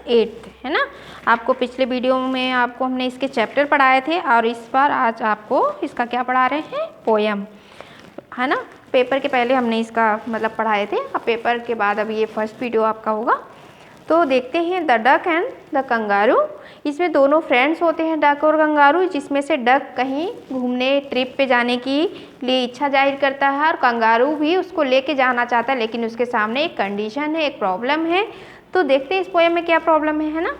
8 है ना। आपको पिछले वीडियो में आपको हमने इसके चैप्टर पढ़ाए थे और इस बार आज आपको इसका क्या पढ़ा रहे हैं, पोयम है ना। पेपर के पहले हमने इसका मतलब पढ़ाए थे, अब पेपर के बाद अब ये फर्स्ट वीडियो आपका होगा। तो देखते हैं the duck and the kangaroo. इसमें दोनों फ्रेंड्स होते हैं, डक और कंगारू, जिसमें से डक कहीं घूमने ट्रिप पे जाने की लिए इच्छा जाहिर करता है और कंगारू भी उसको लेके जाना चाहता है, लेकिन उसके सामने एक कंडीशन है, एक प्रॉब्लम है। तो देखते हैं इस पोएम में क्या प्रॉब्लम है ना।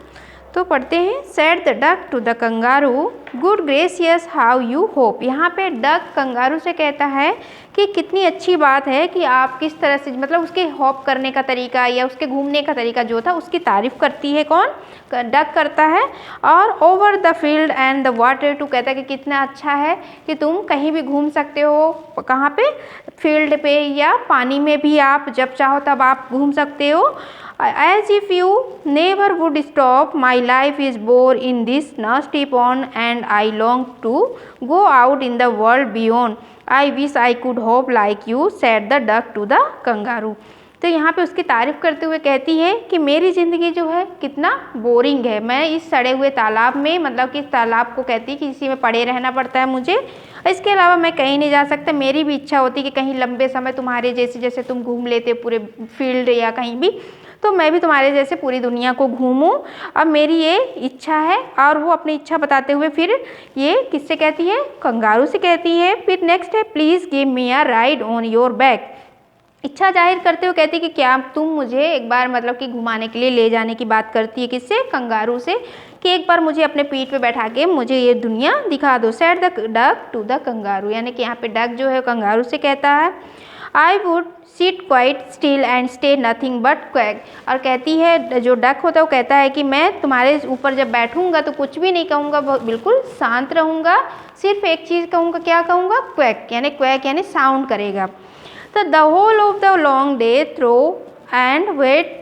तो पढ़ते हैं। Said the duck to the kangaroo good gracious how you hop. यहाँ पे डक कंगारू से कहता है कि कितनी अच्छी बात है कि आप किस तरह से, मतलब उसके हॉप करने का तरीका या उसके घूमने का तरीका जो था उसकी तारीफ़ करती है कौन, डक करता है। और over the field and the water too कहता है कि कितना अच्छा है कि तुम कहीं भी घूम सकते हो, कहाँ पे, फील्ड पे या पानी में भी आप जब चाहो तब आप घूम सकते हो। As if you never would stop, my life is bored in this nasty pond and I long to go out in the world beyond. I wish I could hope like you, said the duck to the kangaroo. तो यहाँ पे उसकी तारीफ़ करते हुए कहती है कि मेरी ज़िंदगी जो है कितना बोरिंग है, मैं इस सड़े हुए तालाब में, मतलब कि इस तालाब को कहती है कि इसी में पड़े रहना पड़ता है मुझे, इसके अलावा मैं कहीं नहीं जा सकता। मेरी भी इच्छा होती कि कहीं लंबे समय तुम्हारे जैसे तुम घूम लेते पूरे फील्ड या कहीं भी, तो मैं भी तुम्हारे जैसे पूरी दुनिया को घूमूं, अब मेरी ये इच्छा है। और वो अपनी इच्छा बताते हुए फिर ये किससे कहती है, कंगारू से कहती है। फिर नेक्स्ट है please give me a ride on your back. इच्छा जाहिर करते हुए कहती है कि क्या तुम मुझे एक बार मतलब कि घुमाने के लिए ले जाने की बात करती है, किससे, कंगारू से, कि एक बार मुझे अपने पीठ पे बैठा के मुझे ये दुनिया दिखा दो। Said the duck to the kangaroo, यानी कि यहाँ पे डक जो है कंगारू से कहता है I would sit quite still and stay nothing but quack. और कहती है, जो डक होता है वो कहता है कि मैं तुम्हारे ऊपर जब बैठूंगा तो कुछ भी नहीं कहूँगा, बिल्कुल शांत रहूँगा, सिर्फ एक चीज़ कहूँगा, क्या कहूँगा, क्वैक यानी साउंड करेगा। तो the whole of the long day through and wait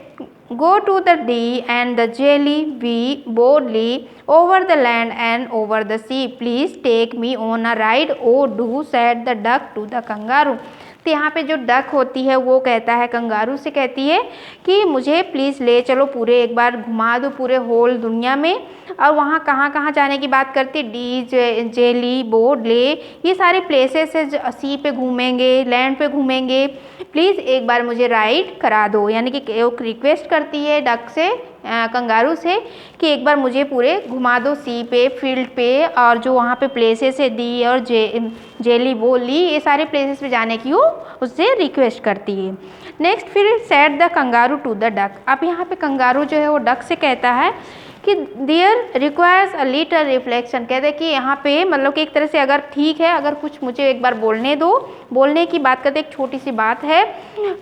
go to the D and the jelly we boldly over the land and over the sea. Please take me on a ride, oh do, said the duck to the kangaroo. तो यहाँ पे जो duck होती है वो कहता है kangaroo से, कहती है कि मुझे प्लीज़ ले चलो, पूरे एक बार घुमा दो पूरे होल दुनिया में। और वहाँ कहाँ कहाँ जाने की बात करती है, डी, जेली, बोर्ड, ले, ये सारे प्लेसेस है, सी पे घूमेंगे, लैंड पे घूमेंगे, प्लीज़ एक बार मुझे राइड करा दो। यानी कि वो रिक्वेस्ट करती है डक से, कंगारू से, कि एक बार मुझे पूरे घुमा दो सी पे, फील्ड पे, और जो वहाँ पे प्लेसेस है दी और जेली, बोली, ये सारे प्लेसेस पे जाने की वो उससे रिक्वेस्ट करती है। नेक्स्ट फिर said the kangaroo to the duck. अब यहाँ पे कंगारू जो है वो डक से कहता है कि there requires a little reflection. कहते हैं कि यहाँ पे मतलब कि एक तरह से अगर ठीक है, अगर कुछ मुझे एक बार बोलने दो, बोलने की बात करते एक छोटी सी बात है।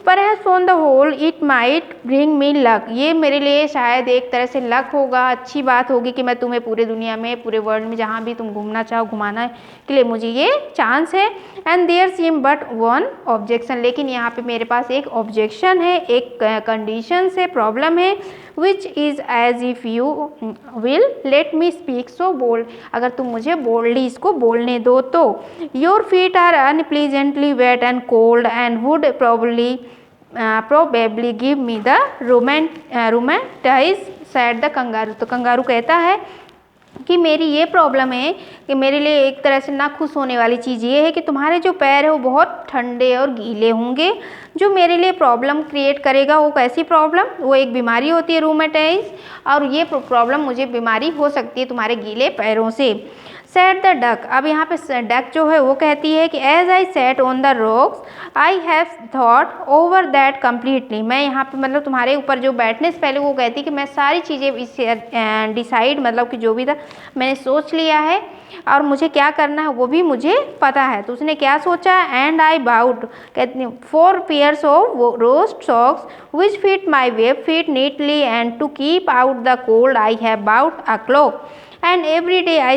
Perhaps on the whole it might bring me luck. ये मेरे लिए शायद एक तरह से लक होगा, अच्छी बात होगी कि मैं तुम्हें पूरे दुनिया में, पूरे वर्ल्ड में जहाँ भी तुम घूमना चाहो घुमाना के लिए मुझे ये चांस है। And there seem but one objection. लेकिन यहाँ पे मेरे पास एक ऑब्जेक्शन है, एक कंडीशन है, प्रॉब्लम है। Which is as if you will let me speak so bold. अगर तुम मुझे बोल्डली इसको बोलने दो तो। Your feet are unpleasantly wet and cold and would probably give me the romantize, said the kangaroo। तो कंगारू कहता है कि मेरी ये प्रॉब्लम है कि मेरे लिए एक तरह से ना खुश होने वाली चीज़ ये है कि तुम्हारे जो पैर है वो बहुत ठंडे और गीले होंगे, जो मेरे लिए प्रॉब्लम क्रिएट करेगा। वो कैसी प्रॉब्लम, वो एक बीमारी होती है रूमेटाइज, और ये प्रॉब्लम मुझे बीमारी हो सकती है तुम्हारे गीले पैरों से। Set the duck. अब यहाँ पे डक जो है वो कहती है कि as I sat on the rocks I have thought over that completely. मैं यहाँ पे मतलब तुम्हारे ऊपर जो बैठने से पहले वो कहती है कि मैं सारी चीज़ें इसे डिसाइड, मतलब कि जो भी था मैंने सोच लिया है और मुझे क्या करना है वो भी मुझे पता है। तो उसने क्या सोचा, एंड आई बाउट, कहती 4 pairs of worsted socks which fit my web feet neatly and to keep out the cold I have bought a cloak and every day a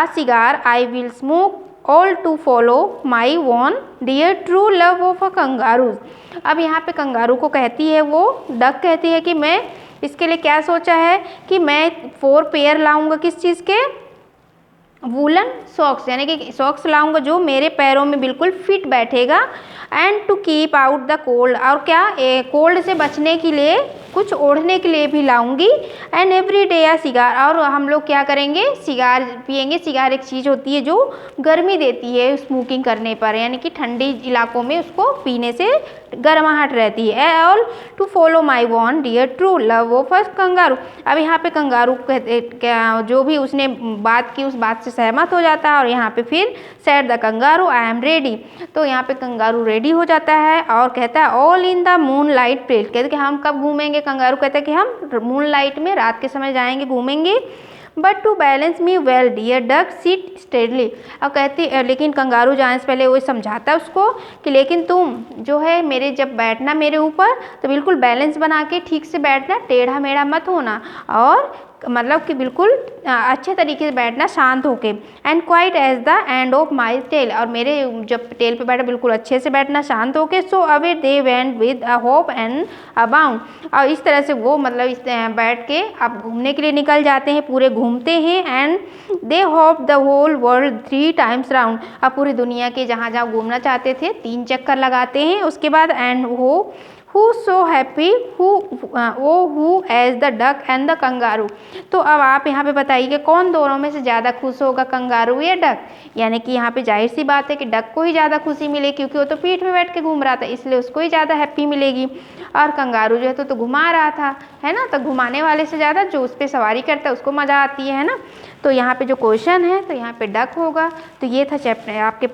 cigar I will smoke all to follow my own dear true love of a kangaroo। अब यहाँ पे kangaroo को कहती है वो, duck कहती है कि मैं इसके लिए क्या सोचा है कि मैं 4 पेयर लाऊंगा, किस चीज़ के, वूलन सॉक्स, यानी कि सॉक्स लाऊंगा जो मेरे पैरों में बिल्कुल फिट बैठेगा। And to keep out the cold, और क्या, कोल्ड से बचने के लिए कुछ ओढ़ने के लिए भी लाऊंगी। And every day a cigar, और हम लोग क्या करेंगे, सिगार पियेंगे। सिगार एक चीज़ होती है जो गर्मी देती है स्मोकिंग करने पर, यानी कि ठंडी इलाकों में उसको पीने से गर्माहट रहती है। All to follow my want dear true love वो फर्स्ट कंगारू। अब यहाँ पे कंगारू कहते जो भी उसने बात की उस बात से सहमत हो जाता है, और यहाँ पे फिर said the kangaroo I am ready. तो यहाँ पे कंगारू रेडी हो जाता है और कहता है all in the moon light place. कहते कि हम कब घूमेंगे, कंगारू कहता है कि हम मून लाइट में रात के समय जाएंगे घूमेंगे। But to balance me well dear duck seat steadily. अब कहती लेकिन कंगारू जाने से पहले वो समझाता है उसको कि लेकिन तुम जो है मेरे जब बैठना मेरे ऊपर तो बिल्कुल बैलेंस बना के ठीक से बैठना, टेढ़ा मेढ़ा मत होना, और मतलब कि बिल्कुल अच्छे तरीके से बैठना शांत होके। And quite as the end of my tail, और मेरे जब टेल पे बैठा बिल्कुल अच्छे से बैठना शांत होके। So away they went with a hope and a bound. और इस तरह से वो मतलब इस बैठ के अब घूमने के लिए निकल जाते हैं, पूरे घूमते हैं। And they hop the whole world 3 times round. अब पूरी दुनिया के जहाँ जहाँ घूमना चाहते थे 3 चक्कर लगाते हैं। उसके बाद एंड वो who so happy who as the duck and the kangaroo। तो अब आप यहाँ पे बताइए कि कौन दोनों में से ज़्यादा खुश होगा, कंगारू या डक। यानी कि यहाँ पे जाहिर सी बात है कि डक को ही ज़्यादा खुशी मिलेगी, क्योंकि वो तो पीठ में बैठ के घूम रहा था, इसलिए उसको ही ज़्यादा हैप्पी मिलेगी। और कंगारू जो है तो घुमा रहा था, है ना, तो घुमाने वाले से ज़्यादा जो उस पर सवारी करता है उसको मज़ा आती है ना। तो यहाँ पे जो क्वेश्चन है तो यहाँ पे डक होगा। तो ये था चैप्टर आपके